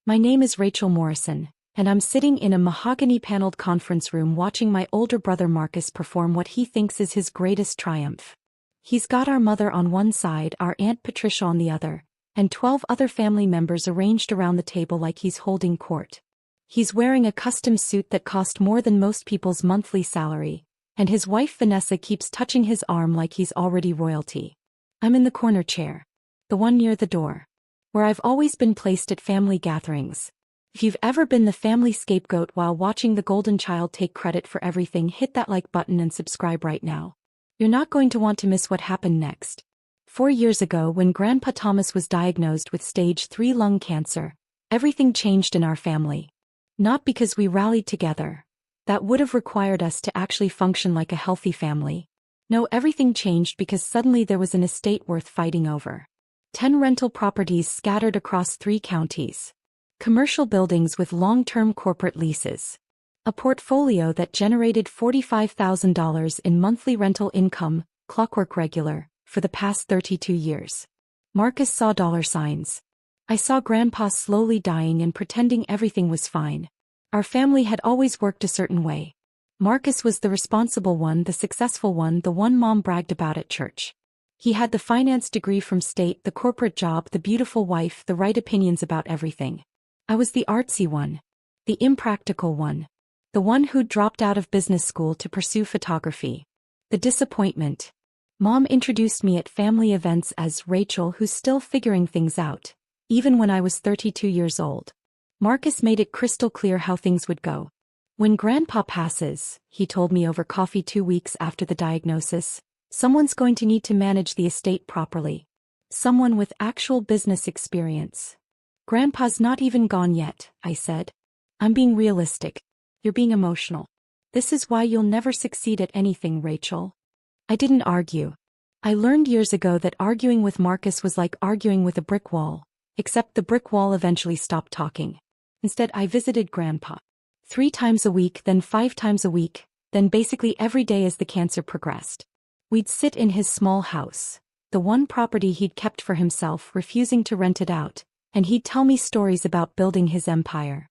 My name is Rachel Morrison, and I'm sitting in a mahogany-paneled conference room watching my older brother Marcus perform what he thinks is his greatest triumph. He's got our mother on one side, our Aunt Patricia on the other, and 12 other family members arranged around the table like he's holding court. He's wearing a custom suit that cost more than most people's monthly salary, and his wife Vanessa keeps touching his arm like he's already royalty. I'm in the corner chair, the one near the door, where I've always been placed at family gatherings. If you've ever been the family scapegoat while watching the golden child take credit for everything, hit that like button and subscribe right now. You're not going to want to miss what happened next. 4 years ago, when Grandpa Thomas was diagnosed with stage 3 lung cancer, everything changed in our family. Not because we rallied together. That would have required us to actually function like a healthy family. No, everything changed because suddenly there was an estate worth fighting over. 10 rental properties scattered across 3 counties. Commercial buildings with long-term corporate leases. A portfolio that generated $45,000 in monthly rental income, clockwork regular, for the past 32 years. Marcus saw dollar signs. I saw Grandpa slowly dying and pretending everything was fine. Our family had always worked a certain way. Marcus was the responsible one, the successful one, the one Mom bragged about at church. He had the finance degree from state, the corporate job, the beautiful wife, the right opinions about everything. I was the artsy one. The impractical one. The one who'd dropped out of business school to pursue photography. The disappointment. Mom introduced me at family events as Rachel, who's still figuring things out, even when I was 32 years old. Marcus made it crystal clear how things would go. When Grandpa passes, he told me over coffee 2 weeks after the diagnosis, someone's going to need to manage the estate properly. Someone with actual business experience. Grandpa's not even gone yet, I said. I'm being realistic. You're being emotional. This is why you'll never succeed at anything, Rachel. I didn't argue. I learned years ago that arguing with Marcus was like arguing with a brick wall, except the brick wall eventually stopped talking. Instead, I visited Grandpa 3 times a week, then 5 times a week, then basically every day as the cancer progressed. We'd sit in his small house, the one property he'd kept for himself, refusing to rent it out, and he'd tell me stories about building his empire.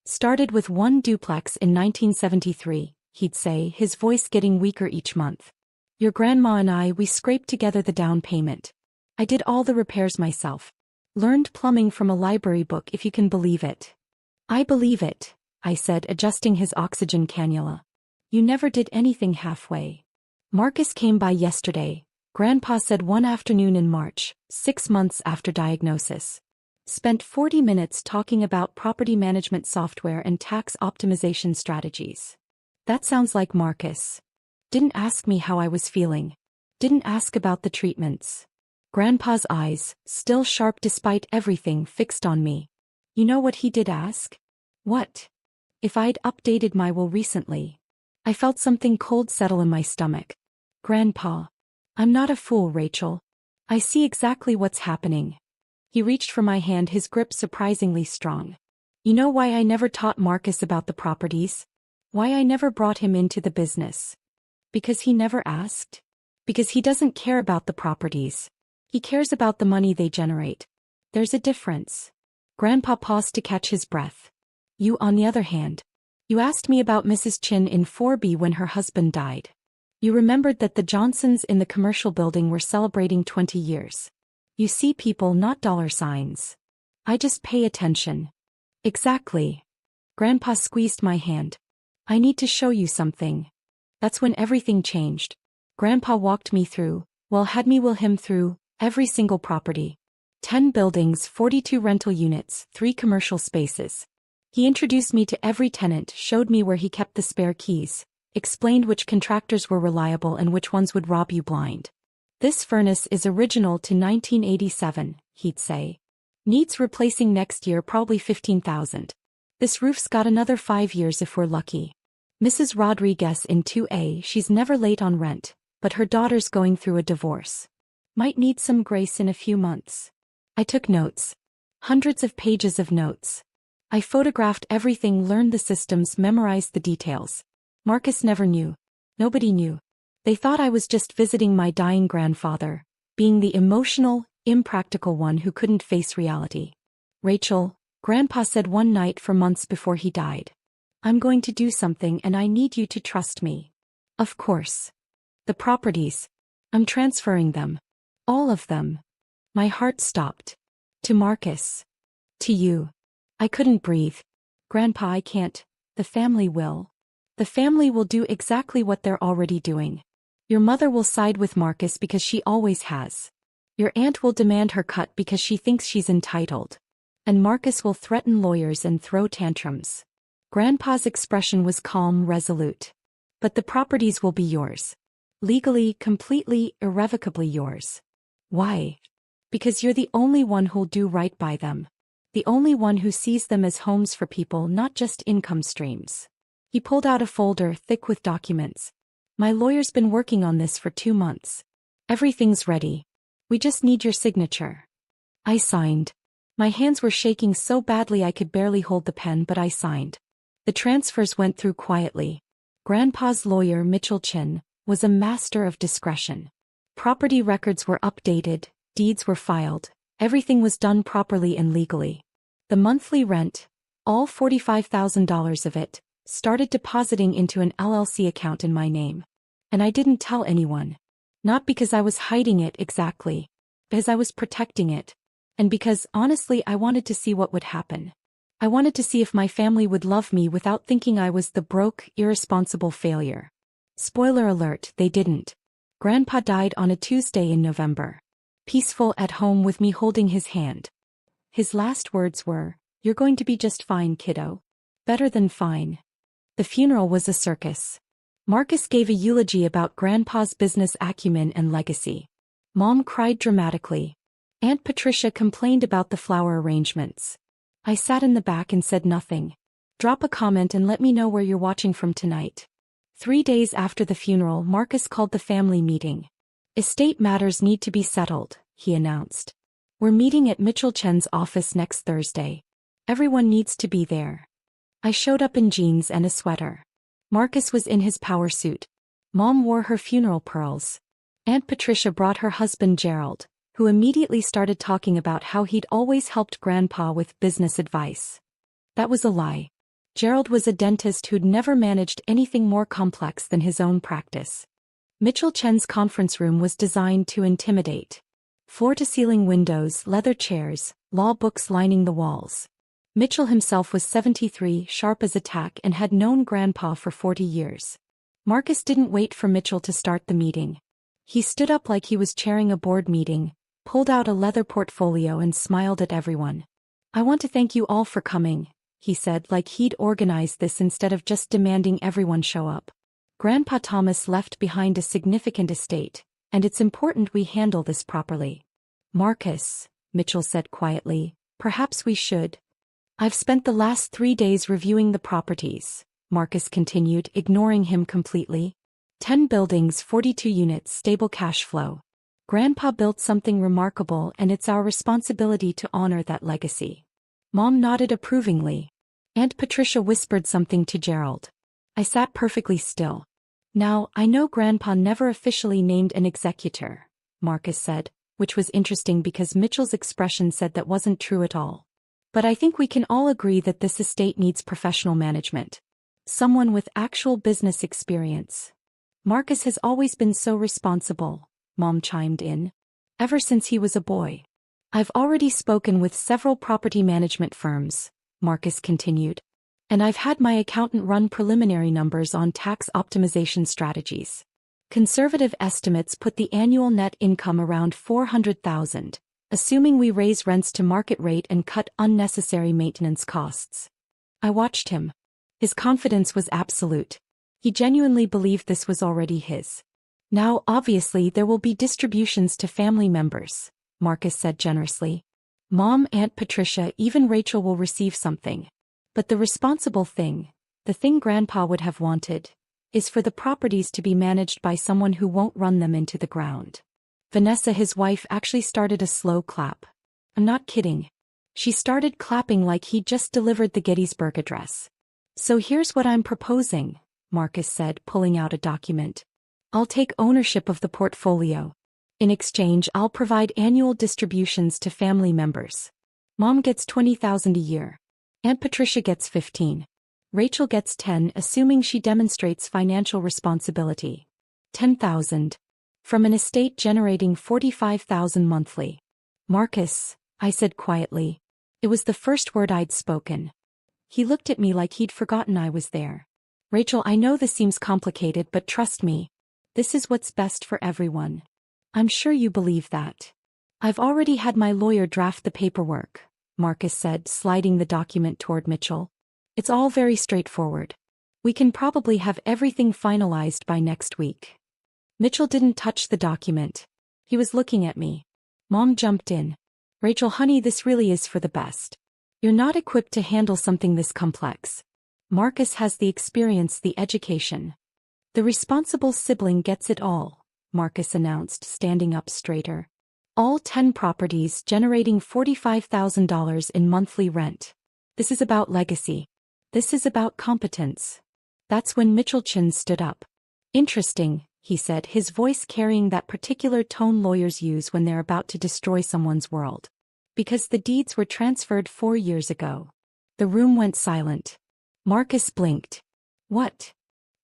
Started with 1 duplex in 1973, he'd say, his voice getting weaker each month. Your grandma and I, we scraped together the down payment. I did all the repairs myself. Learned plumbing from a library book, if you can believe it. I believe it, I said, adjusting his oxygen cannula. You never did anything halfway. Marcus came by yesterday, Grandpa said one afternoon in March, 6 months after diagnosis. Spent 40 minutes talking about property management software and tax optimization strategies. That sounds like Marcus. Didn't ask me how I was feeling. Didn't ask about the treatments. Grandpa's eyes, still sharp despite everything, fixed on me. You know what he did ask? What? If I'd updated my will recently. I felt something cold settle in my stomach. Grandpa. I'm not a fool, Rachel. I see exactly what's happening. He reached for my hand, his grip surprisingly strong. You know why I never taught Marcus about the properties? Why I never brought him into the business? Because he never asked? Because he doesn't care about the properties. He cares about the money they generate. There's a difference. Grandpa paused to catch his breath. You, on the other hand. You asked me about Mrs. Chin in 4B when her husband died. You remembered that the Johnsons in the commercial building were celebrating 20 years. You see people, not dollar signs. I just pay attention. Exactly. Grandpa squeezed my hand. I need to show you something. That's when everything changed. Grandpa walked me through, had me will him through, every single property. 10 buildings, 42 rental units, 3 commercial spaces. He introduced me to every tenant, showed me where he kept the spare keys, explained which contractors were reliable and which ones would rob you blind. This furnace is original to 1987, he'd say. Needs replacing next year, probably $15,000. This roof's got another 5 years if we're lucky. Mrs. Rodriguez in 2A, she's never late on rent, but her daughter's going through a divorce. Might need some grace in a few months. I took notes. Hundreds of pages of notes. I photographed everything, learned the systems, memorized the details. Marcus never knew. Nobody knew. They thought I was just visiting my dying grandfather, being the emotional, impractical one who couldn't face reality. Rachel, Grandpa said one night for months before he died. I'm going to do something and I need you to trust me. Of course. The properties. I'm transferring them. All of them. My heart stopped. To Marcus. To you. I couldn't breathe. Grandpa, I can't. The family will. The family will do exactly what they're already doing. Your mother will side with Marcus because she always has. Your aunt will demand her cut because she thinks she's entitled. And Marcus will threaten lawyers and throw tantrums. Grandpa's expression was calm, resolute. But the properties will be yours. Legally, completely, irrevocably yours. Why? Because you're the only one who'll do right by them. The only one who sees them as homes for people, not just income streams. He pulled out a folder thick with documents. My lawyer's been working on this for 2 months. Everything's ready. We just need your signature. I signed. My hands were shaking so badly I could barely hold the pen, but I signed. The transfers went through quietly. Grandpa's lawyer, Mitchell Chin, was a master of discretion. Property records were updated, deeds were filed, everything was done properly and legally. The monthly rent, all $45,000 of it, started depositing into an LLC account in my name. And I didn't tell anyone. Not because I was hiding it exactly, because I was protecting it. And because, honestly, I wanted to see what would happen. I wanted to see if my family would love me without thinking I was the broke, irresponsible failure. Spoiler alert, they didn't. Grandpa died on a Tuesday in November. Peaceful at home with me holding his hand. His last words were, "You're going to be just fine, kiddo. Better than fine." The funeral was a circus. Marcus gave a eulogy about Grandpa's business acumen and legacy. Mom cried dramatically. Aunt Patricia complained about the flower arrangements. I sat in the back and said nothing. Drop a comment and let me know where you're watching from tonight. 3 days after the funeral, Marcus called the family meeting. Estate matters need to be settled, he announced. We're meeting at Mitchell Chen's office next Thursday. Everyone needs to be there. I showed up in jeans and a sweater. Marcus was in his power suit. Mom wore her funeral pearls. Aunt Patricia brought her husband Gerald, who immediately started talking about how he'd always helped Grandpa with business advice. That was a lie. Gerald was a dentist who'd never managed anything more complex than his own practice. Mitchell Chen's conference room was designed to intimidate. Floor-to-ceiling windows, leather chairs, law books lining the walls. Mitchell himself was 73, sharp as a tack, and had known Grandpa for 40 years. Marcus didn't wait for Mitchell to start the meeting. He stood up like he was chairing a board meeting, pulled out a leather portfolio and smiled at everyone. "I want to thank you all for coming," he said, like he'd organized this instead of just demanding everyone show up. "Grandpa Thomas left behind a significant estate, and it's important we handle this properly." "Marcus," Mitchell said quietly, "perhaps we should." "I've spent the last 3 days reviewing the properties," Marcus continued, ignoring him completely. 10 buildings, 42 units, stable cash flow. Grandpa built something remarkable, and it's our responsibility to honor that legacy. Mom nodded approvingly. Aunt Patricia whispered something to Gerald. I sat perfectly still. "Now, I know Grandpa never officially named an executor," Marcus said, which was interesting because Mitchell's expression said that wasn't true at all. "But I think we can all agree that this estate needs professional management. Someone with actual business experience." "Marcus has always been so responsible," Mom chimed in. "Ever since he was a boy." "I've already spoken with several property management firms," Marcus continued. "And I've had my accountant run preliminary numbers on tax optimization strategies. Conservative estimates put the annual net income around $400,000, assuming we raise rents to market rate and cut unnecessary maintenance costs." I watched him. His confidence was absolute. He genuinely believed this was already his. "Now, obviously, there will be distributions to family members," Marcus said generously. "Mom, Aunt Patricia, even Rachel will receive something. But the responsible thing, the thing Grandpa would have wanted, is for the properties to be managed by someone who won't run them into the ground." Vanessa, his wife, actually started a slow clap. I'm not kidding. She started clapping like he'd just delivered the Gettysburg Address. "So here's what I'm proposing," Marcus said, pulling out a document. "I'll take ownership of the portfolio. In exchange, I'll provide annual distributions to family members." Mom gets $20,000 a year. Aunt Patricia gets 15. Rachel gets 10, assuming she demonstrates financial responsibility. 10,000. From an estate generating 45,000 monthly. Marcus, I said quietly. It was the first word I'd spoken. He looked at me like he'd forgotten I was there. Rachel, I know this seems complicated, but trust me. This is what's best for everyone. I'm sure you believe that. I've already had my lawyer draft the paperwork, Marcus said, sliding the document toward Mitchell. It's all very straightforward. We can probably have everything finalized by next week. Mitchell didn't touch the document. He was looking at me. Mom jumped in. Rachel, honey, this really is for the best. You're not equipped to handle something this complex. Marcus has the experience, the education. The responsible sibling gets it all, Marcus announced, standing up straighter. All 10 properties generating $45,000 in monthly rent. This is about legacy. This is about competence. That's when Mitchell Chin stood up. Interesting, he said, his voice carrying that particular tone lawyers use when they're about to destroy someone's world. Because the deeds were transferred 4 years ago. The room went silent. Marcus blinked. What?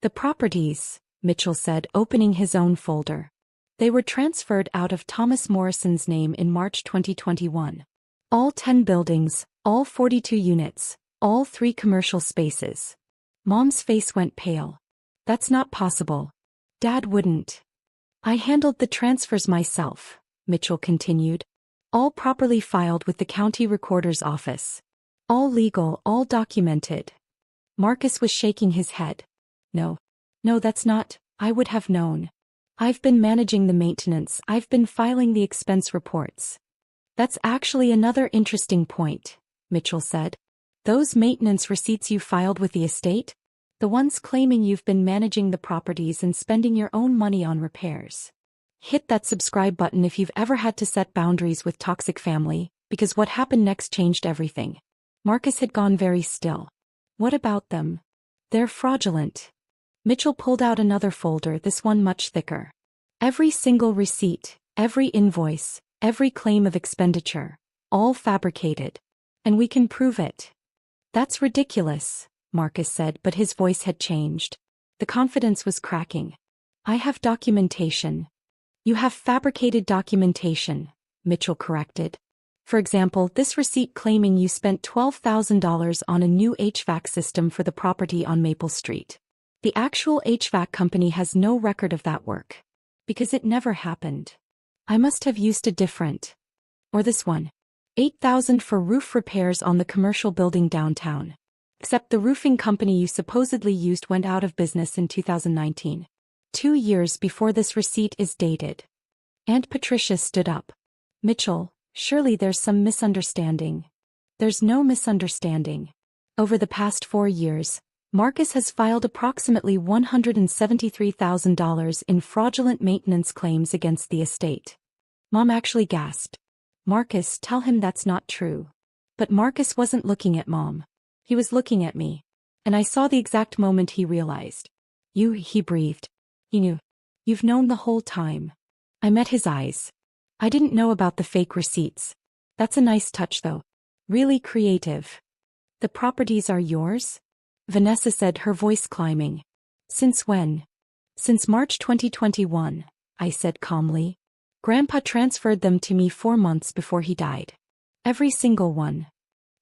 The properties, Mitchell said, opening his own folder. They were transferred out of Thomas Morrison's name in March 2021. All 10 buildings, all 42 units, all 3 commercial spaces. Mom's face went pale. That's not possible. Dad wouldn't. I handled the transfers myself, Mitchell continued. All properly filed with the county recorder's office. All legal, all documented. Marcus was shaking his head. No, that's not, I would have known. I've been managing the maintenance, I've been filing the expense reports. That's actually another interesting point, Mitchell said. Those maintenance receipts you filed with the estate? The ones claiming you've been managing the properties and spending your own money on repairs. Hit that subscribe button if you've ever had to set boundaries with toxic family, because what happened next changed everything. Marcus had gone very still. What about them? They're fraudulent. Mitchell pulled out another folder, this one much thicker. Every single receipt, every invoice, every claim of expenditure, all fabricated. And we can prove it. That's ridiculous, Marcus said, but his voice had changed. The confidence was cracking. I have documentation. You have fabricated documentation, Mitchell corrected. For example, this receipt claiming you spent $12,000 on a new HVAC system for the property on Maple Street. The actual HVAC company has no record of that work. Because it never happened. I must have used a different. Or this one. $8,000 for roof repairs on the commercial building downtown. Except the roofing company you supposedly used went out of business in 2019. 2 years before this receipt is dated. Aunt Patricia stood up. Mitchell, surely there's some misunderstanding. There's no misunderstanding. Over the past 4 years, Marcus has filed approximately $173,000 in fraudulent maintenance claims against the estate. Mom actually gasped. Marcus, tell him that's not true. But Marcus wasn't looking at Mom. He was looking at me. And I saw the exact moment he realized. He breathed. He knew. You've known the whole time. I met his eyes. I didn't know about the fake receipts. That's a nice touch though. Really creative. The properties are yours? Vanessa said, her voice climbing. Since when? Since March 2021, I said calmly. Grandpa transferred them to me 4 months before he died. Every single one.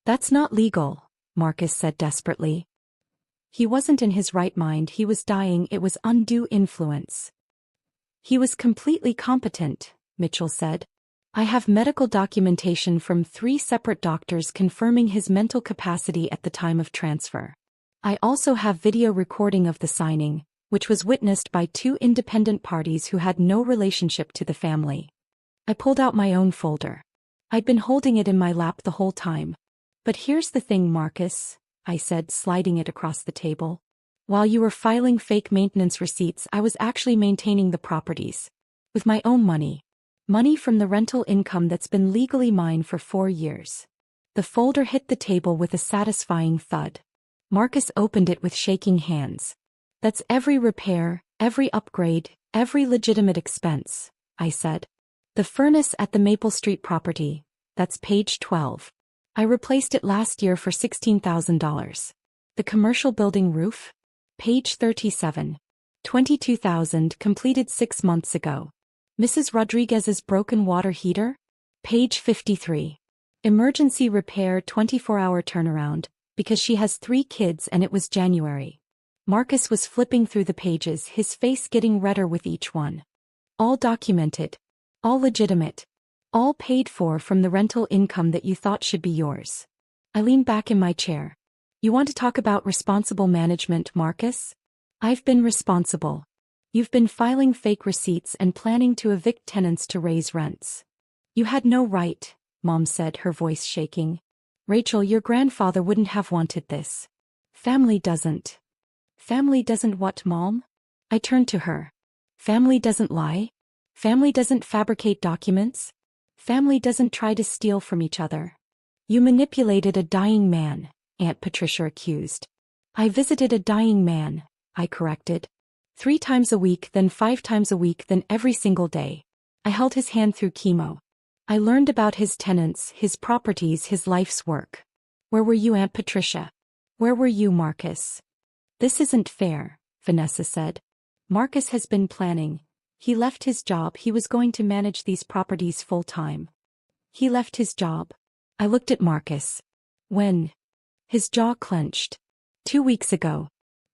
That's not legal, Marcus said desperately. He wasn't in his right mind, he was dying, it was undue influence. He was completely competent, Mitchell said. I have medical documentation from 3 separate doctors confirming his mental capacity at the time of transfer. I also have video recording of the signing, which was witnessed by 2 independent parties who had no relationship to the family. I pulled out my own folder. I'd been holding it in my lap the whole time. But here's the thing, Marcus, I said, sliding it across the table. While you were filing fake maintenance receipts, I was actually maintaining the properties. With my own money. Money from the rental income that's been legally mine for 4 years. The folder hit the table with a satisfying thud. Marcus opened it with shaking hands. That's every repair, every upgrade, every legitimate expense, I said. The furnace at the Maple Street property, that's page 12. I replaced it last year for $16,000. The commercial building roof? Page 37. $22,000 completed 6 months ago. Mrs. Rodriguez's broken water heater? Page 53. Emergency repair 24-hour turnaround, because she has 3 kids and it was January. Marcus was flipping through the pages, his face getting redder with each one. All documented. All legitimate. All paid for from the rental income that you thought should be yours. I leaned back in my chair. You want to talk about responsible management, Marcus? I've been responsible. You've been filing fake receipts and planning to evict tenants to raise rents. You had no right, Mom said, her voice shaking. Rachel, your grandfather wouldn't have wanted this. Family doesn't. Family doesn't what, Mom? I turned to her. Family doesn't lie? Family doesn't fabricate documents? Family doesn't try to steal from each other. You manipulated a dying man, Aunt Patricia accused. I visited a dying man, I corrected. 3 times a week, then 5 times a week, then every single day. I held his hand through chemo. I learned about his tenants, his properties, his life's work. Where were you, Aunt Patricia? Where were you, Marcus? This isn't fair, Vanessa said. Marcus has been planning. He left his job. He was going to manage these properties full-time. He left his job. I looked at Marcus. When? His jaw clenched. 2 weeks ago.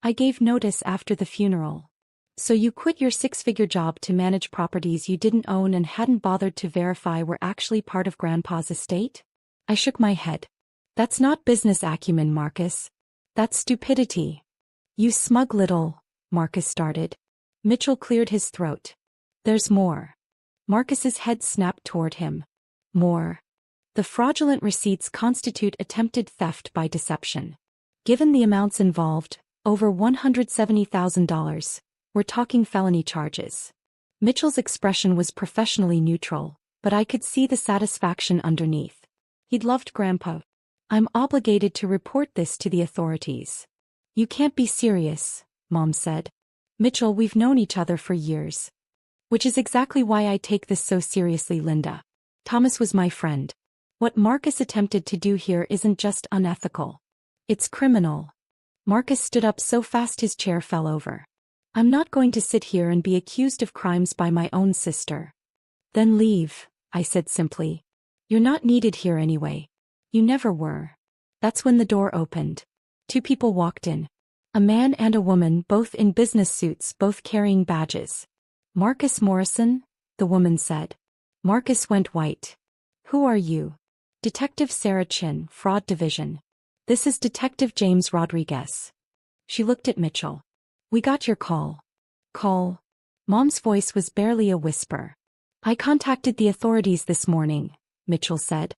I gave notice after the funeral. So you quit your 6-figure job to manage properties you didn't own and hadn't bothered to verify were actually part of Grandpa's estate? I shook my head. That's not business acumen, Marcus. That's stupidity. You smug little, Marcus started. Mitchell cleared his throat. There's more. Marcus's head snapped toward him. More. The fraudulent receipts constitute attempted theft by deception. Given the amounts involved, over $170,000, we're talking felony charges. Mitchell's expression was professionally neutral, but I could see the satisfaction underneath. He'd loved Grandpa. I'm obligated to report this to the authorities. You can't be serious, Mom said. Mitchell, we've known each other for years. Which is exactly why I take this so seriously, Linda. Thomas was my friend. What Marcus attempted to do here isn't just unethical. It's criminal. Marcus stood up so fast his chair fell over. I'm not going to sit here and be accused of crimes by my own sister. Then leave, I said simply. You're not needed here anyway. You never were. That's when the door opened. 2 people walked in. A man and a woman, both in business suits, both carrying badges. Marcus Morrison, the woman said. Marcus went white. Who are you? Detective Sarah Chin, Fraud Division. This is Detective James Rodriguez. She looked at Mitchell. We got your call. Call? Mom's voice was barely a whisper. I contacted the authorities this morning, Mitchell said.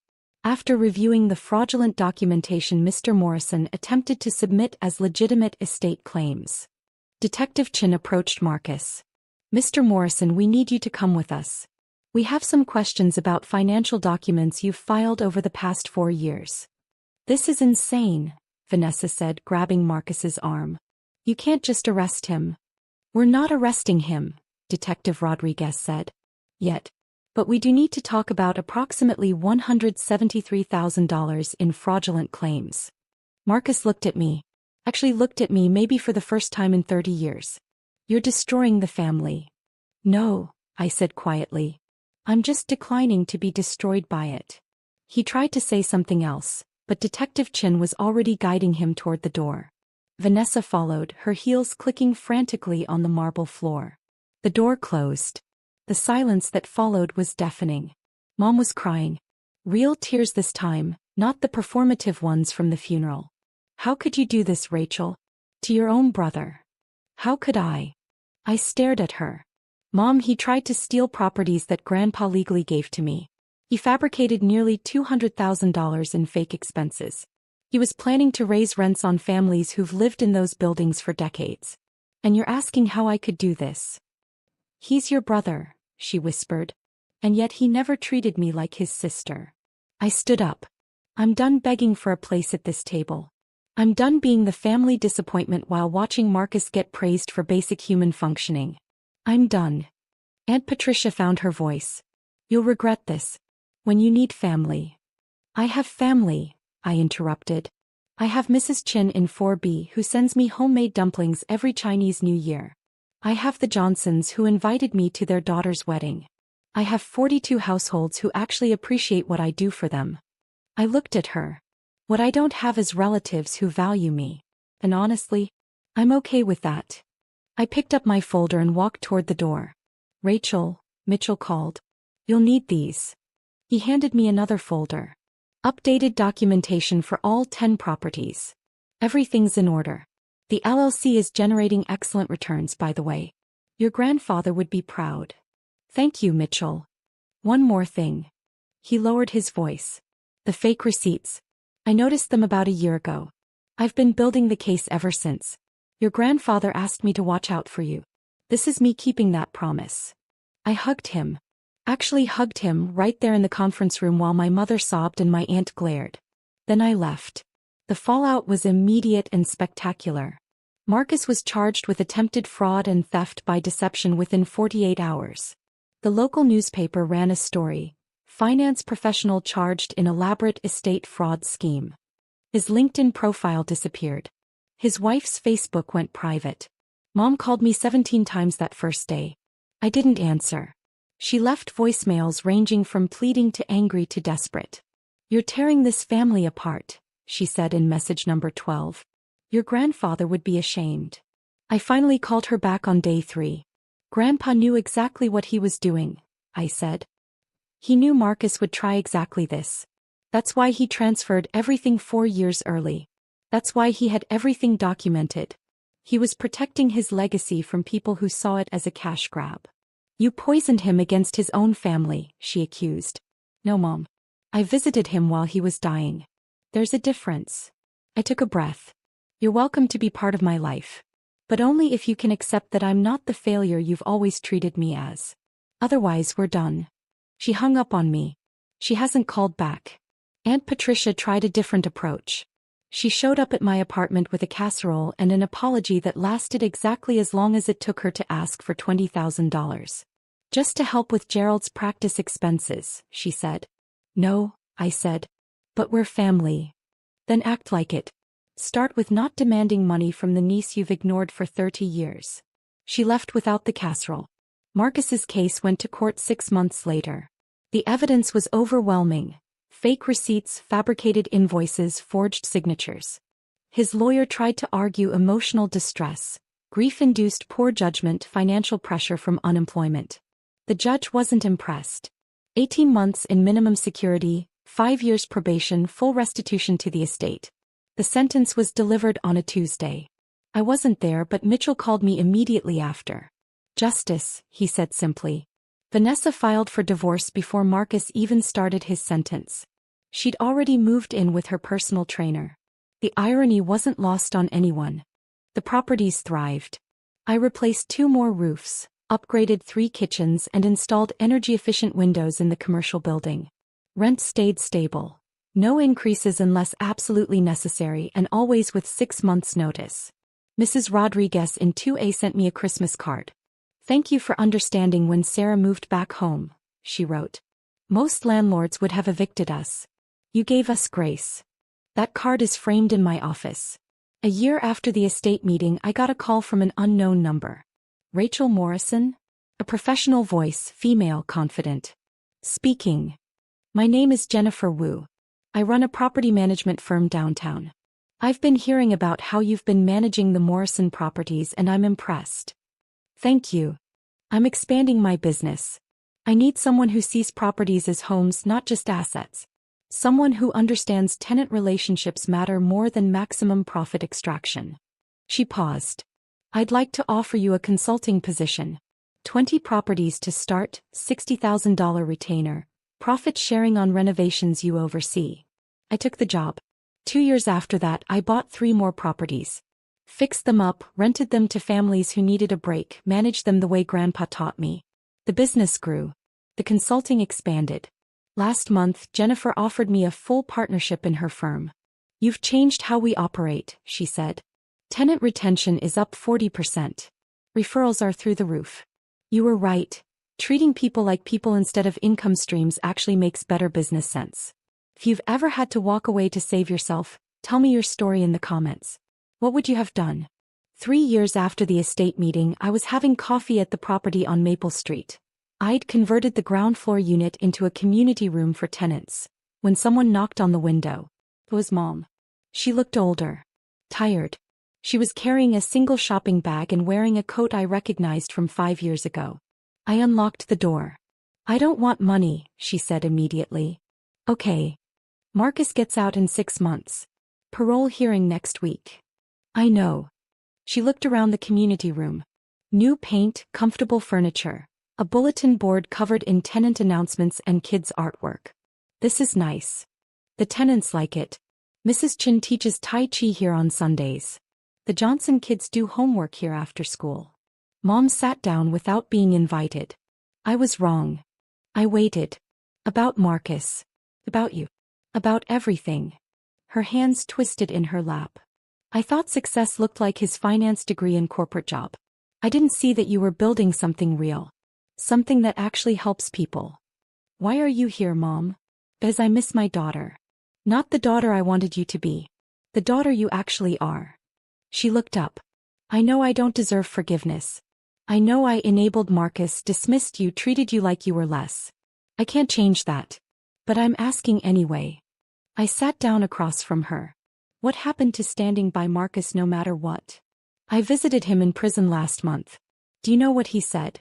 After reviewing the fraudulent documentation Mr. Morrison attempted to submit as legitimate estate claims. Detective Chin approached Marcus. Mr. Morrison, we need you to come with us. We have some questions about financial documents you've filed over the past 4 years. This is insane, Vanessa said, grabbing Marcus's arm. You can't just arrest him. We're not arresting him, Detective Rodriguez said. Yet. But we do need to talk about approximately $173,000 in fraudulent claims. Marcus looked at me. Actually looked at me maybe for the first time in 30 years. You're destroying the family. No, I said quietly. I'm just declining to be destroyed by it. He tried to say something else, but Detective Chin was already guiding him toward the door. Vanessa followed, her heels clicking frantically on the marble floor. The door closed. The silence that followed was deafening. Mom was crying. Real tears this time, not the performative ones from the funeral. How could you do this, Rachel? To your own brother. How could I? I stared at her. Mom, he tried to steal properties that Grandpa legally gave to me. He fabricated nearly $200,000 in fake expenses. He was planning to raise rents on families who've lived in those buildings for decades. And you're asking how I could do this? He's your brother, she whispered. And yet he never treated me like his sister. I stood up. I'm done begging for a place at this table. I'm done being the family disappointment while watching Marcus get praised for basic human functioning. I'm done. Aunt Patricia found her voice. You'll regret this. When you need family. I have family, I interrupted. I have Mrs. Chin in 4B who sends me homemade dumplings every Chinese New Year. I have the Johnsons who invited me to their daughter's wedding. I have 42 households who actually appreciate what I do for them. I looked at her. What I don't have is relatives who value me. And honestly, I'm okay with that. I picked up my folder and walked toward the door. Rachel, Mitchell called. You'll need these. He handed me another folder. Updated documentation for all 10 properties. Everything's in order. The LLC is generating excellent returns, by the way. Your grandfather would be proud. Thank you, Mitchell. One more thing. He lowered his voice. The fake receipts. I noticed them about a year ago. I've been building the case ever since. Your grandfather asked me to watch out for you. This is me keeping that promise. I hugged him. Actually hugged him right there in the conference room while my mother sobbed and my aunt glared. Then I left. The fallout was immediate and spectacular. Marcus was charged with attempted fraud and theft by deception within 48 hours. The local newspaper ran a story. Finance professional charged in elaborate estate fraud scheme. His LinkedIn profile disappeared. His wife's Facebook went private. Mom called me 17 times that first day. I didn't answer. She left voicemails ranging from pleading to angry to desperate. You're tearing this family apart, she said in message number 12. Your grandfather would be ashamed. I finally called her back on day 3. Grandpa knew exactly what he was doing, I said. He knew Marcus would try exactly this. That's why he transferred everything 4 years early. That's why he had everything documented. He was protecting his legacy from people who saw it as a cash grab. You poisoned him against his own family, she accused. No, Mom. I visited him while he was dying. There's a difference. I took a breath. You're welcome to be part of my life. But only if you can accept that I'm not the failure you've always treated me as. Otherwise, we're done. She hung up on me. She hasn't called back. Aunt Patricia tried a different approach. She showed up at my apartment with a casserole and an apology that lasted exactly as long as it took her to ask for $20,000. Just to help with Gerald's practice expenses, she said. No, I said. But we're family. Then act like it. Start with not demanding money from the niece you've ignored for 30 years. She left without the casserole. Marcus's case went to court 6 months later. The evidence was overwhelming. Fake receipts, fabricated invoices, forged signatures. His lawyer tried to argue emotional distress, grief-induced poor judgment, financial pressure from unemployment. The judge wasn't impressed. 18 months in minimum security, 5 years probation, full restitution to the estate. The sentence was delivered on a Tuesday. I wasn't there, but Mitchell called me immediately after. Justice, he said simply. Vanessa filed for divorce before Marcus even started his sentence. She'd already moved in with her personal trainer. The irony wasn't lost on anyone. The properties thrived. I replaced 2 more roofs, upgraded 3 kitchens and installed energy-efficient windows in the commercial building. Rent stayed stable. No increases unless absolutely necessary and always with 6 months' notice. Mrs. Rodriguez in 2A sent me a Christmas card. Thank you for understanding when Sarah moved back home, she wrote. Most landlords would have evicted us. You gave us grace. That card is framed in my office. A year after the estate meeting, I got a call from an unknown number. Rachel Morrison? A professional voice, female, confident. Speaking. My name is Jennifer Wu. I run a property management firm downtown. I've been hearing about how you've been managing the Morrison properties and I'm impressed. Thank you. I'm expanding my business. I need someone who sees properties as homes, not just assets. Someone who understands tenant relationships matter more than maximum profit extraction. She paused. I'd like to offer you a consulting position. 20 properties to start, $60,000 retainer, profit sharing on renovations you oversee. I took the job. 2 years after that, I bought 3 more properties. Fixed them up, rented them to families who needed a break, managed them the way Grandpa taught me. The business grew. The consulting expanded. Last month, Jennifer offered me a full partnership in her firm. You've changed how we operate, she said. Tenant retention is up 40%. Referrals are through the roof. You were right. Treating people like people instead of income streams actually makes better business sense. If you've ever had to walk away to save yourself, tell me your story in the comments. What would you have done? 3 years after the estate meeting, I was having coffee at the property on Maple Street. I'd converted the ground floor unit into a community room for tenants, when someone knocked on the window. It was Mom. She looked older. Tired. She was carrying a single shopping bag and wearing a coat I recognized from 5 years ago. I unlocked the door. "I don't want money," she said immediately. "Okay. Marcus gets out in 6 months. Parole hearing next week." "I know." She looked around the community room. New paint, comfortable furniture, a bulletin board covered in tenant announcements and kids' artwork. "This is nice. The tenants like it. Mrs. Chin teaches Tai Chi here on Sundays. The Johnson kids do homework here after school." Mom sat down without being invited. I was wrong. I waited. "About Marcus. About you. About everything." Her hands twisted in her lap. "I thought success looked like his finance degree and corporate job. I didn't see that you were building something real. Something that actually helps people." "Why are you here, Mom?" "Because I miss my daughter. Not the daughter I wanted you to be. The daughter you actually are." She looked up. "I know I don't deserve forgiveness. I know I enabled Marcus, dismissed you, treated you like you were less. I can't change that. But I'm asking anyway." I sat down across from her. "What happened to standing by Marcus no matter what?" "I visited him in prison last month. Do you know what he said?"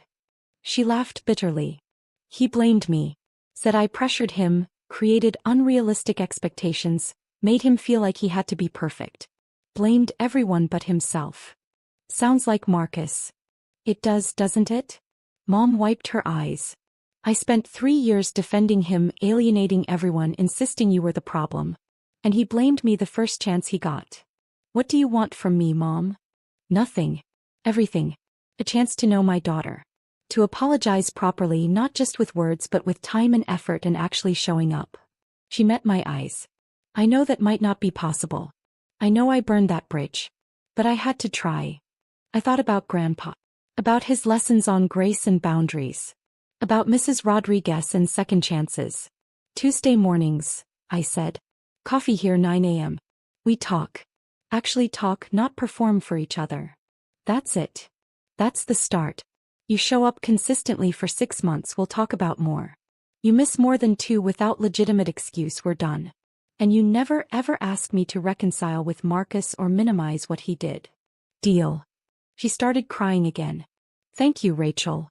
She laughed bitterly. "He blamed me. Said I pressured him, created unrealistic expectations, made him feel like he had to be perfect. Blamed everyone but himself." "Sounds like Marcus." "It does, doesn't it?" Mom wiped her eyes. "I spent 3 years defending him, alienating everyone, insisting you were the problem. And he blamed me the first chance he got. What do you want from me, Mom?" "Nothing. Everything. A chance to know my daughter. To apologize properly, not just with words but with time and effort and actually showing up." She met my eyes. "I know that might not be possible. I know I burned that bridge. But I had to try. I thought about Grandpa. About his lessons on grace and boundaries. About Mrs. Rodriguez and second chances. Tuesday mornings," I said. "Coffee here 9 a.m. We talk. Actually talk, not perform for each other. That's it. That's the start. You show up consistently for 6 months, we'll talk about more. You miss more than 2 without legitimate excuse, we're done. And you never ever ask me to reconcile with Marcus or minimize what he did. Deal." She started crying again. "Thank you, Rachel.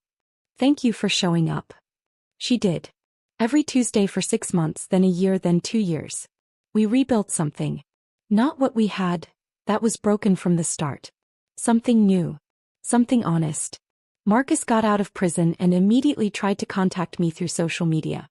Thank you for showing up." She did. Every Tuesday for 6 months, then a year, then 2 years. We rebuilt something. Not what we had, that was broken from the start. Something new. Something honest. Marcus got out of prison and immediately tried to contact me through social media.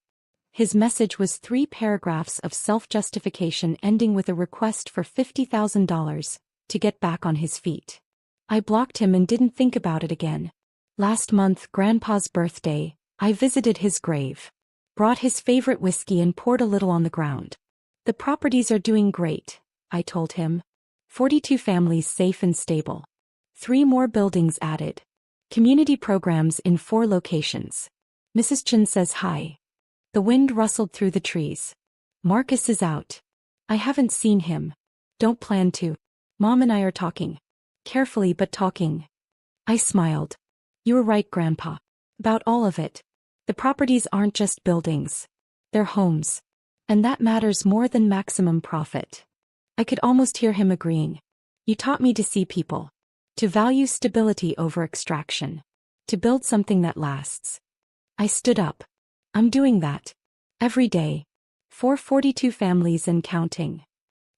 His message was 3 paragraphs of self-justification ending with a request for $50,000 to get back on his feet. I blocked him and didn't think about it again. Last month, Grandpa's birthday, I visited his grave. Brought his favorite whiskey and poured a little on the ground. "The properties are doing great," I told him. 42 families safe and stable. 3 more buildings added. Community programs in 4 locations. Mrs. Chin says hi. The wind rustled through the trees. "Marcus is out. I haven't seen him. Don't plan to. Mom and I are talking. Carefully but talking." I smiled. "You were right, Grandpa. About all of it. The properties aren't just buildings. They're homes. And that matters more than maximum profit." I could almost hear him agreeing. "You taught me to see people. To value stability over extraction. To build something that lasts." I stood up. "I'm doing that. Every day. 442 families and counting."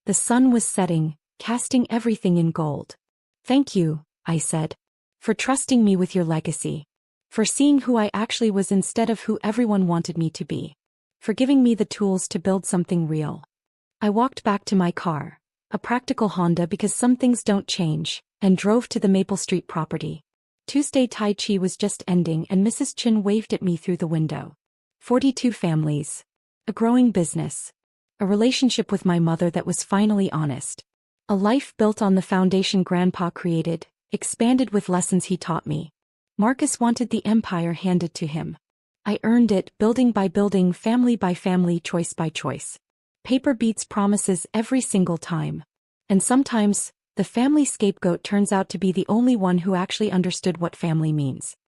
The sun was setting, casting everything in gold. "Thank you," I said. "For trusting me with your legacy. For seeing who I actually was instead of who everyone wanted me to be. For giving me the tools to build something real." I walked back to my car, a practical Honda because some things don't change, and drove to the Maple Street property. Tuesday Tai Chi was just ending and Mrs. Chin waved at me through the window. 42 families. A growing business. A relationship with my mother that was finally honest. A life built on the foundation Grandpa created, expanded with lessons he taught me. Marcus wanted the empire handed to him. I earned it, building by building, family by family, choice by choice. Paper beats promises every single time. And sometimes, the family scapegoat turns out to be the only one who actually understood what family means.